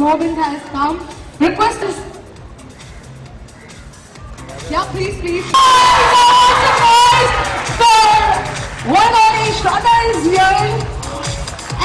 Govind has come. Request is... Yeah, please, please. One only Shraddha is here.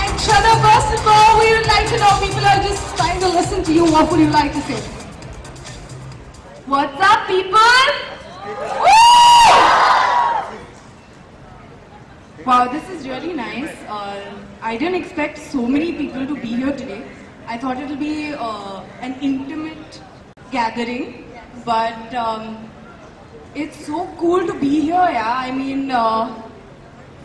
And Shraddha, first of all, we would like to know, people are just trying to listen to you. What would you like to say? What's up, people? Wow, this is really nice. I didn't expect so many people to be here today. I thought it will be an intimate gathering, but it's so cool to be here, yeah. I mean,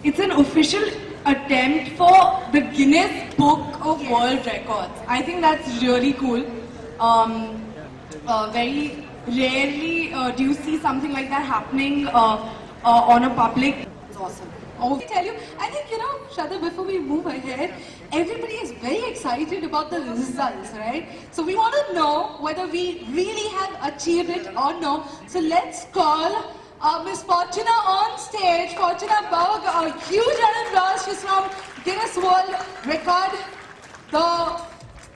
it's an official attempt for the Guinness Book of World Records. I think that's really cool. Very rarely do you see something like that happening on a public. It's awesome. I tell you, I think, Shraddha, before we move ahead, everybody is very excited about the results, right? So we want to know whether we really have achieved it or no. So let's call Miss Fortuna on stage. Fortuna Berg, a huge round of applause. She's from Guinness World Record. The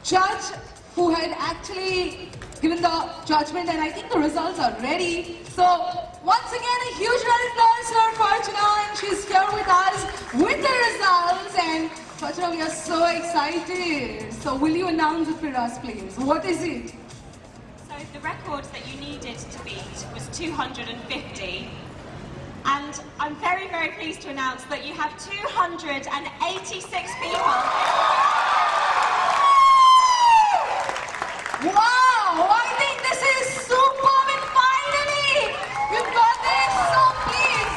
judge who had actually given the judgment, and I think the results are ready. So once again, a huge round of applause for Fortuna, and she's here with us with the results. And Fortuna, we are so excited. So will you announce it for us, please? What is it? So the record that you needed to beat was 250. And I'm very, very pleased to announce that you have 286 people. Wow! I think this is superb, and finally we've got this. So please,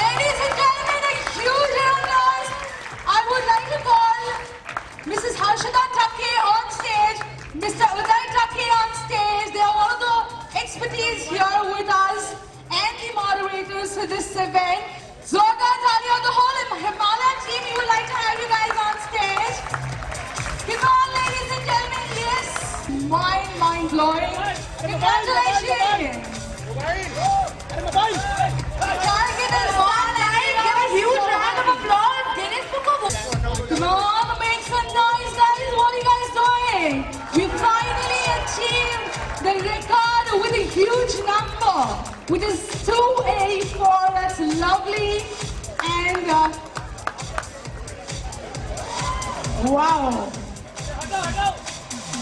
ladies and gentlemen, a huge round of applause. I would like to call Mrs. Harshada Take on stage, Mr. Uday Take on stage. They are one of the expertise here with us and the moderators for this event. Zordar Talia, the whole Himalaya team, we would like to have you guys on stage. Come on, ladies and gentlemen, yes. Mind-blowing. Congratulations. Target is on, and give a huge round of applause. Guinness Book of World. Come on, make some noise, guys. What are you guys doing? We finally achieved the record with a huge number, which is 284. That's lovely. And wow.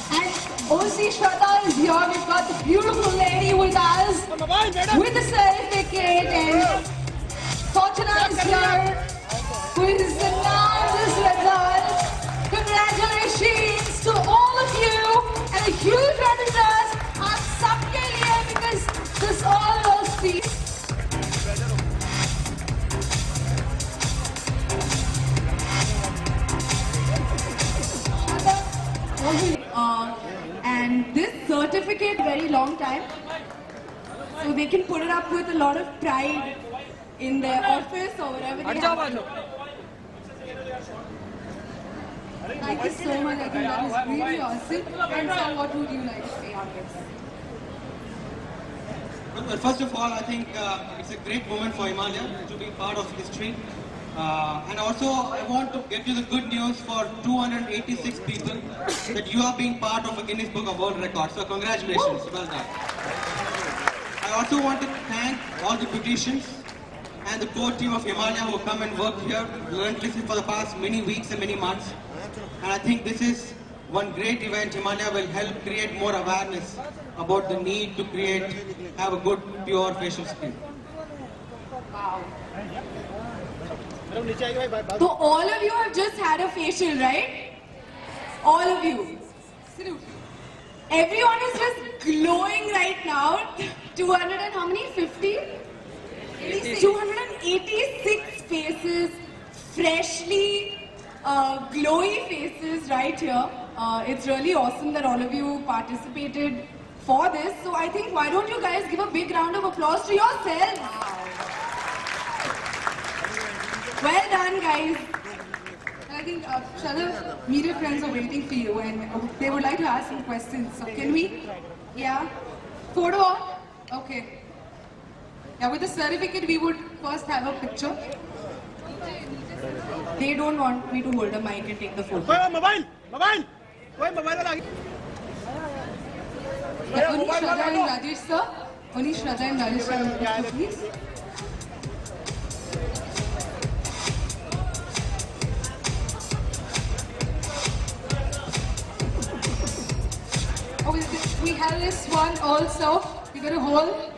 And OC Shraddha is here. We've got the beautiful lady with us with the certificate, and Fortuna is here who is announced this result. Congratulations to all of you, and a huge round of applause on sabke liye, because this all goes to you. And this certificate, very long time, so they can put it up with a lot of pride in their office or wherever they have. Thank you so much. I think that is really awesome. And so, what would you like to say on this? Well, first of all, I think it's a great moment for Himalaya to be part of history. And also, I want to get you the good news for 286 people that you are being part of a Guinness Book of World Records. So congratulations, well done. I also want to thank all the beauticians and the core team of Himalaya who come and work here relentlessly for the past many weeks and many months. And I think this is one great event. Himalaya will help create more awareness about the need to have a good, pure facial skin. Wow. So all of you have just had a facial, right? All of you. Everyone is just glowing right now. 200 and how many? 50? 286 faces, freshly glowy faces right here. It's really awesome that all of you participated for this. So I think, why don't you guys give a big round of applause to yourselves? Well done, guys. I think Shraddha, media friends are waiting for you, and they would like to ask some questions. So can we? Yeah? Photo op? Okay. Yeah, with the certificate, we would first have a picture. They don't want me to hold a mic and take the photo. Mobile! Only Shraddha and Rajesh sir. Only Shraddha and Rajesh sir, please. Oh, we have this one also. We got a hold.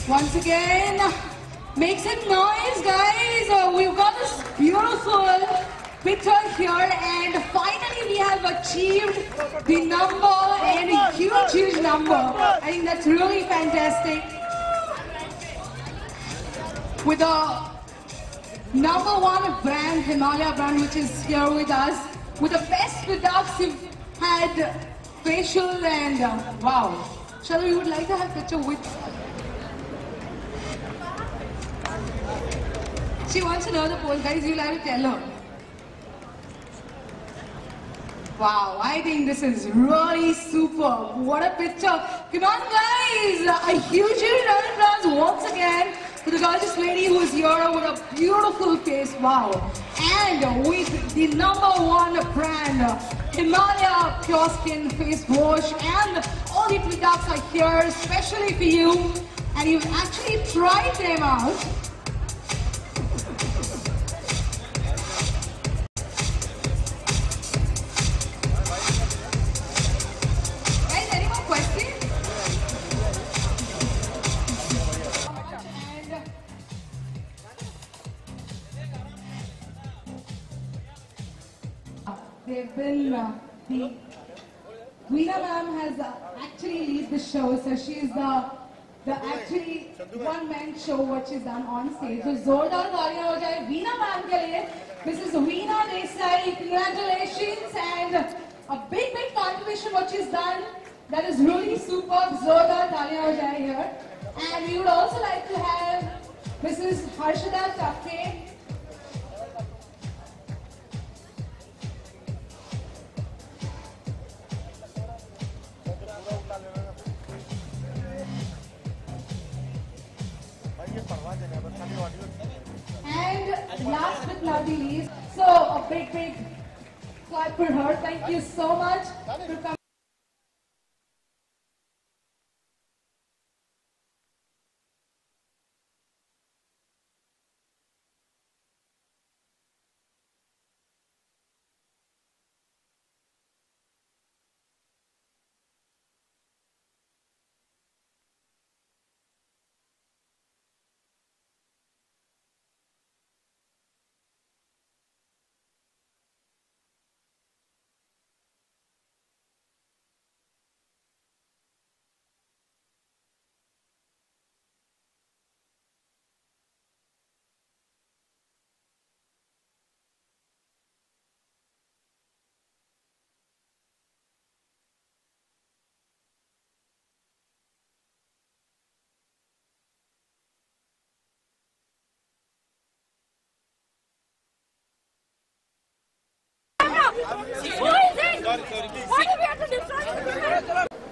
Once again, make some noise, guys. We've got this beautiful picture here, and finally we have achieved the number, and a huge, huge number. I think that's really fantastic. With the #1 brand, Himalaya brand, which is here with us, with the best products we've had, facial and wow. Shraddha, you would like to have a picture with? She wants to know the poll, guys. You'll have to tell her. Wow, I think this is really superb. What a picture. Come on, guys. A huge round of applause once again for the gorgeous lady who is here with a beautiful face. Wow. And with the #1 brand, Himalaya Pure Skin Face Wash. And all the products are here especially for you. And you've actually tried them out. They've been, the Veena ma'am has actually lead the show, so she's the actually one-man show what she's done on stage. So जोरदार तालियां हो जाए Veena ma'am के लिए. Mrs. Veena Desai, congratulations, and a big contribution what she's done. That is really superb. जोरदार तालियां हो जाए here. And we would also like to have Mrs. Harshada Takke. And last but not the least, so a big clap for her. Thank you so much for coming.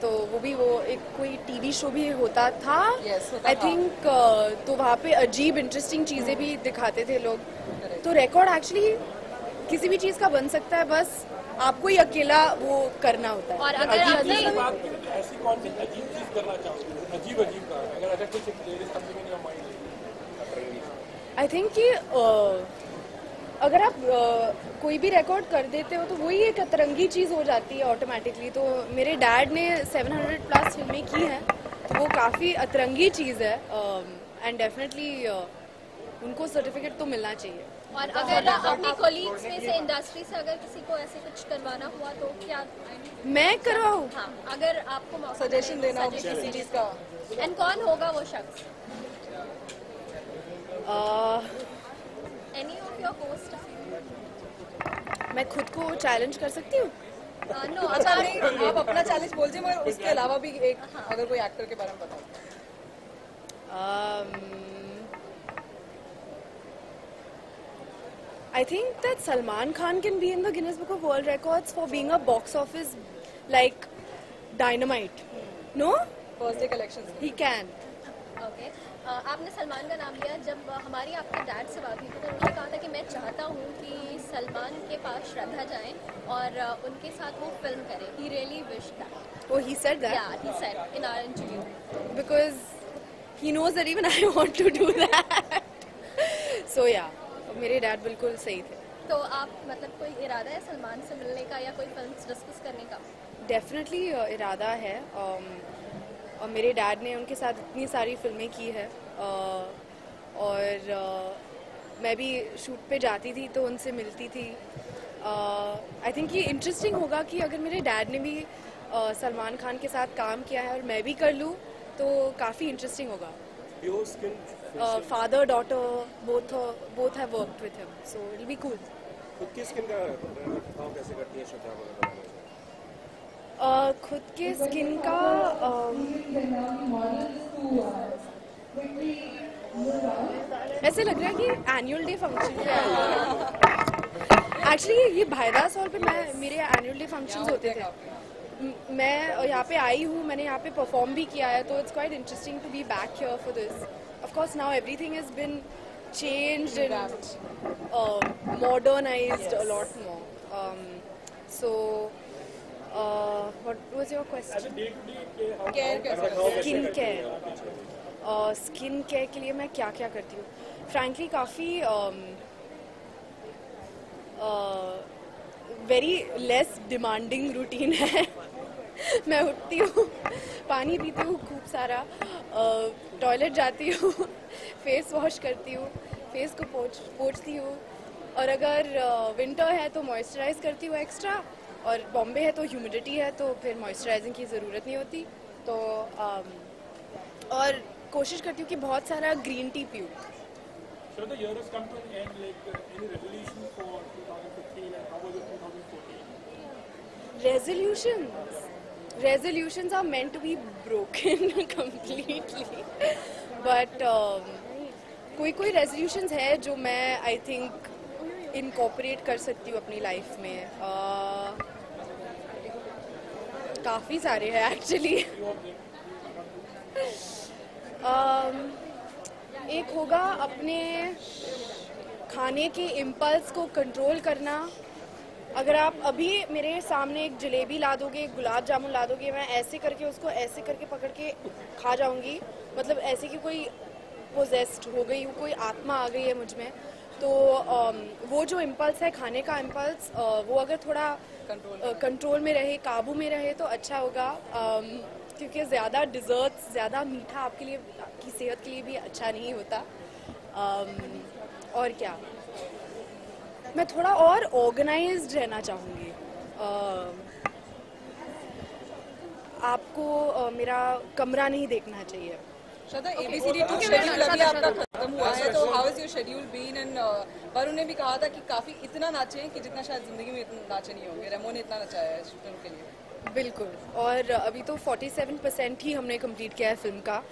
तो वो भी एक कोई TV show भी होता था I think तो वहाँ पे अजीब इंटरेस्टिंग चीज़ें भी दिखाते थे लोग. तो रिकॉर्ड एक्चुअली किसी भी चीज़ का बन सकता है, बस आपको ही अकेला वो करना होता है. और अगर आपने ऐसी कौन सी अजीब चीज़ करना चाहोगे, अजीब का अगर ऐसा कुछ आई थिंक कि अगर आप कोई भी रिकॉर्ड कर देते हो तो वही एक अतरंगी चीज़ हो जाती है ऑटोमेटिकली. तो मेरे डैड ने 700+ फिल्में की हैं, तो वो काफ़ी अतरंगी चीज़ है एंड डेफिनेटली उनको सर्टिफिकेट तो मिलना चाहिए. और अगर अपनी कोलीग्स में से इंडस्ट्री से अगर किसी को ऐसे कुछ करवाना हुआ तो क्या मैं करवाऊँ? हाँ, अगर आपको सजेशन देना हो किसी चीज़ का. एंड कौन होगा वो शख्स? Any of your co-stars? मैं खुद को चैलेंज कर सकती हूँ? नो, आप अपना चैलेंज बोल दीजिए, मगर उसके अलावा भी एक अगर कोई एक्टर के बारे में बताओ. I think that Salman Khan can be in the Guinness Book of World Records for being a box office like dynamite. No? First day collections He can. Okay आपने सलमान का नाम लिया। जब हमारी आपके डैड से बात हुई थी तो उन्होंने कहा था कि मैं चाहता हूँ कि सलमान के पास श्रद्धा जाएं और उनके साथ वो फिल्म करें। He really wish that. Oh, he said that? या he said in our interview. Because he knows that even I want to do that. So yeah, मेरे डैड बिल्कुल सही थे। तो आप मतलब कोई इरादा है सलमान से मिलने का या कोई फिल्म डिस्कस करने का? डेफिनेटली इरादा है। और मेरे डैड ने उनके साथ इतनी सारी फिल्में की है और मैं भी शूट पे जाती थी तो उनसे मिलती थी। आई थिंक ये इंटरेस्टिंग होगा कि अगर मेरे डैड ने भी सलमान खान के साथ काम किया है और मैं भी कर लूँ तो काफ़ी इंटरेस्टिंग होगा। Father daughter both have worked with him, so it will be cool. खुद की स्किन का काम कैसे करती है श्रद्धा वगैरह? खुद के स्किन का ऐसे लग रहा है कि एनुअल डे फंक्शन एक्चुअली ये भाईदास हॉल पे मेरे एनुअल डे फंक्शंस होते थे। मैं यहाँ पे आई हूँ, मैंने यहाँ पे परफॉर्म भी किया है, तो it's quite interesting to be back here for this. Of course now everything has been changed and modernized a lot more. So what was your question? Skin care. Skin care के लिए मैं क्या क्या करती हूँ? Frankly काफ़ी very less demanding routine है। मैं उठती हूँ, पानी पीती हूँ खूब सारा, टॉयलेट जाती हूँ, फेस वॉश करती हूँ, फेस को पोंछती हूँ, और अगर विंटर है तो मॉइस्चराइज करती हूँ एक्स्ट्रा, और बॉम्बे है तो ह्यूमिडिटी है तो फिर मॉइस्चराइजिंग की ज़रूरत नहीं होती। तो और कोशिश करती हूँ कि बहुत सारा ग्रीन टी पीऊँ। So the year has come to an end. Like any resolution for 2015 and how was it 2014? Resolutions are meant to be broken completely. But कोई resolutions है जो मैं I think incorporate कर सकती हूँ अपनी लाइफ में। काफ़ी सारे हैं actually। एक होगा अपने खाने के इम्पल्स को कंट्रोल करना। अगर आप अभी मेरे सामने एक जलेबी ला दोगे, एक गुलाब जामुन ला दोगे, मैं ऐसे करके उसको ऐसे करके पकड़ के खा जाऊंगी, मतलब ऐसे कि कोई पोजेस्ड हो गई, कोई आत्मा आ गई है मुझ में। तो वो जो इम्पल्स है खाने का इम्पल्स, वो अगर थोड़ा कंट्रोल में रहे, काबू में रहे तो अच्छा होगा। क्योंकि ज़्यादा डिज़र्ट्स, ज़्यादा मीठा आपके लिए, आपकी सेहत के लिए भी अच्छा नहीं होता। और क्या, मैं थोड़ा और ऑर्गेनाइज्ड रहना चाहूँगी। आपको मेरा कमरा नहीं देखना चाहिए। श्रद्धा, ABCD2 शेड्यूल अभी आपका खत्म हुआ है, तो how is your schedule been? And Varun ने भी कहा था कि काफ़ी इतना नाचे कि जितना शायद ज़िंदगी में इतना नाचे नहीं होंगे। रेमो ने इतना नचाया है फिल्म के लिए। बिल्कुल, और अभी तो 47% ही हमने कंप्लीट किया है फिल्म का।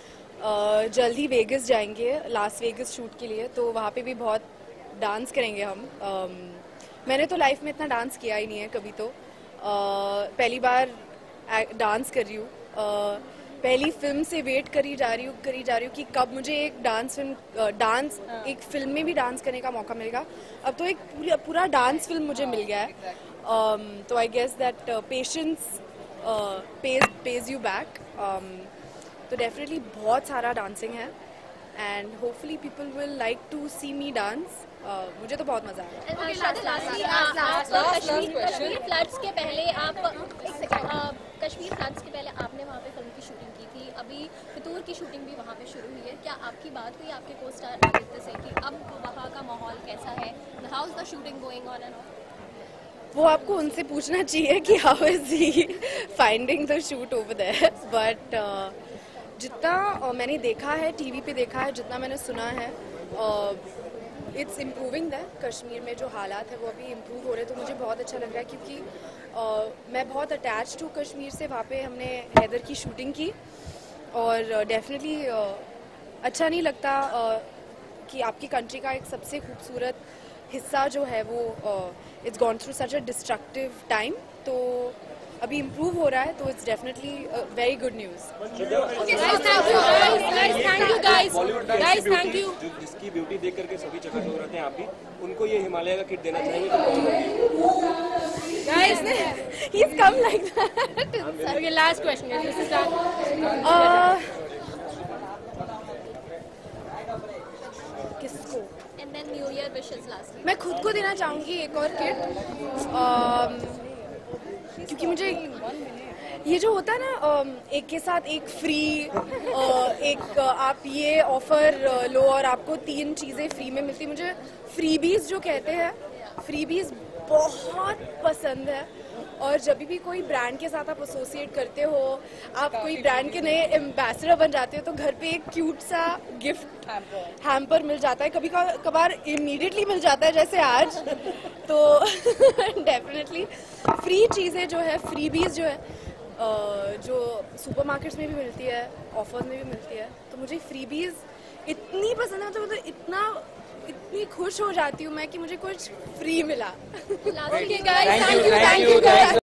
जल्द ही वेगस जाएंगे, लास वेगस शूट के लिए, तो वहाँ पे भी बहुत डांस करेंगे हम। मैंने तो लाइफ में इतना डांस किया ही नहीं है कभी, तो पहली बार डांस कर रही हूँ। पहली फिल्म से वेट करी जा रही हूँ कि कब मुझे एक एक फिल्म में भी डांस करने का मौका मिलेगा। अब तो एक पूरा डांस फिल्म मुझे मिल गया है। तो I guess that patience pays you back. तो डेफिनेटली बहुत सारा डांसिंग है, and hopefully people will like to see me dance. मुझे तो बहुत मजा आया। कश्मीर फ्लड्स के पहले आपने वहाँ पे फिल्म की शूटिंग की थी, अभी फितूर की शूटिंग भी वहाँ पे शुरू हुई है। क्या आपकी बात हुई आपके को स्टार आदित्य से कि अब वहाँ का माहौल कैसा है? How is the shooting going on and off? वो आपको उनसे पूछना चाहिए कि how is he finding the shoot over there. But जितना मैंने देखा है, टीवी पे देखा है, जितना मैंने सुना है, इट्स इम्प्रूविंग दैट। कश्मीर में जो हालात है वो अभी इम्प्रूव हो रहे, तो मुझे बहुत अच्छा लग रहा है, क्योंकि मैं बहुत अटैच टू कश्मीर से। वहाँ पे हमने हैदर की शूटिंग की, और डेफिनेटली अच्छा नहीं लगता कि आपकी कंट्री का एक सबसे खूबसूरत हिस्सा जो है वो it's gone through such a destructive time, तो अभी इम्प्रूव हो रहा है, तो it's definitely very good news. जिसकी ब्यूटी देख करके सभी चकित हो रहे थे, आप भी उनको ये हिमालय का किट देना चाहेंगे? Guys, he's come like that. Okay, last question. This is done. किसको? And then New Year wishes lastly. मैं खुद को देना चाहूँगी एक और किट, क्योंकि मुझे ये जो होता है ना, एक के साथ एक फ्री, एक आप ये ऑफर लो और आपको 3 चीज़ें फ्री में मिलती, मुझे फ्रीबीज जो कहते हैं, फ्रीबीज बहुत पसंद है। और जब भी कोई ब्रांड के साथ आप एसोसिएट करते हो, आप कोई ब्रांड के नए एम्बेसडर बन जाते हो, तो घर पे एक क्यूट सा गिफ्ट हैम्पर मिल जाता है, कभी कभार इमीडिएटली मिल जाता है जैसे आज, तो डेफिनेटली फ्री चीज़ें जो है, फ्रीबीज जो है, जो सुपरमार्केट्स में भी मिलती है, ऑफर्स में भी मिलती है, तो मुझे फ्रीबीज इतनी पसंद है, मतलब इतनी खुश हो जाती हूँ मैं कि मुझे कुछ फ्री मिला। Thank you guys.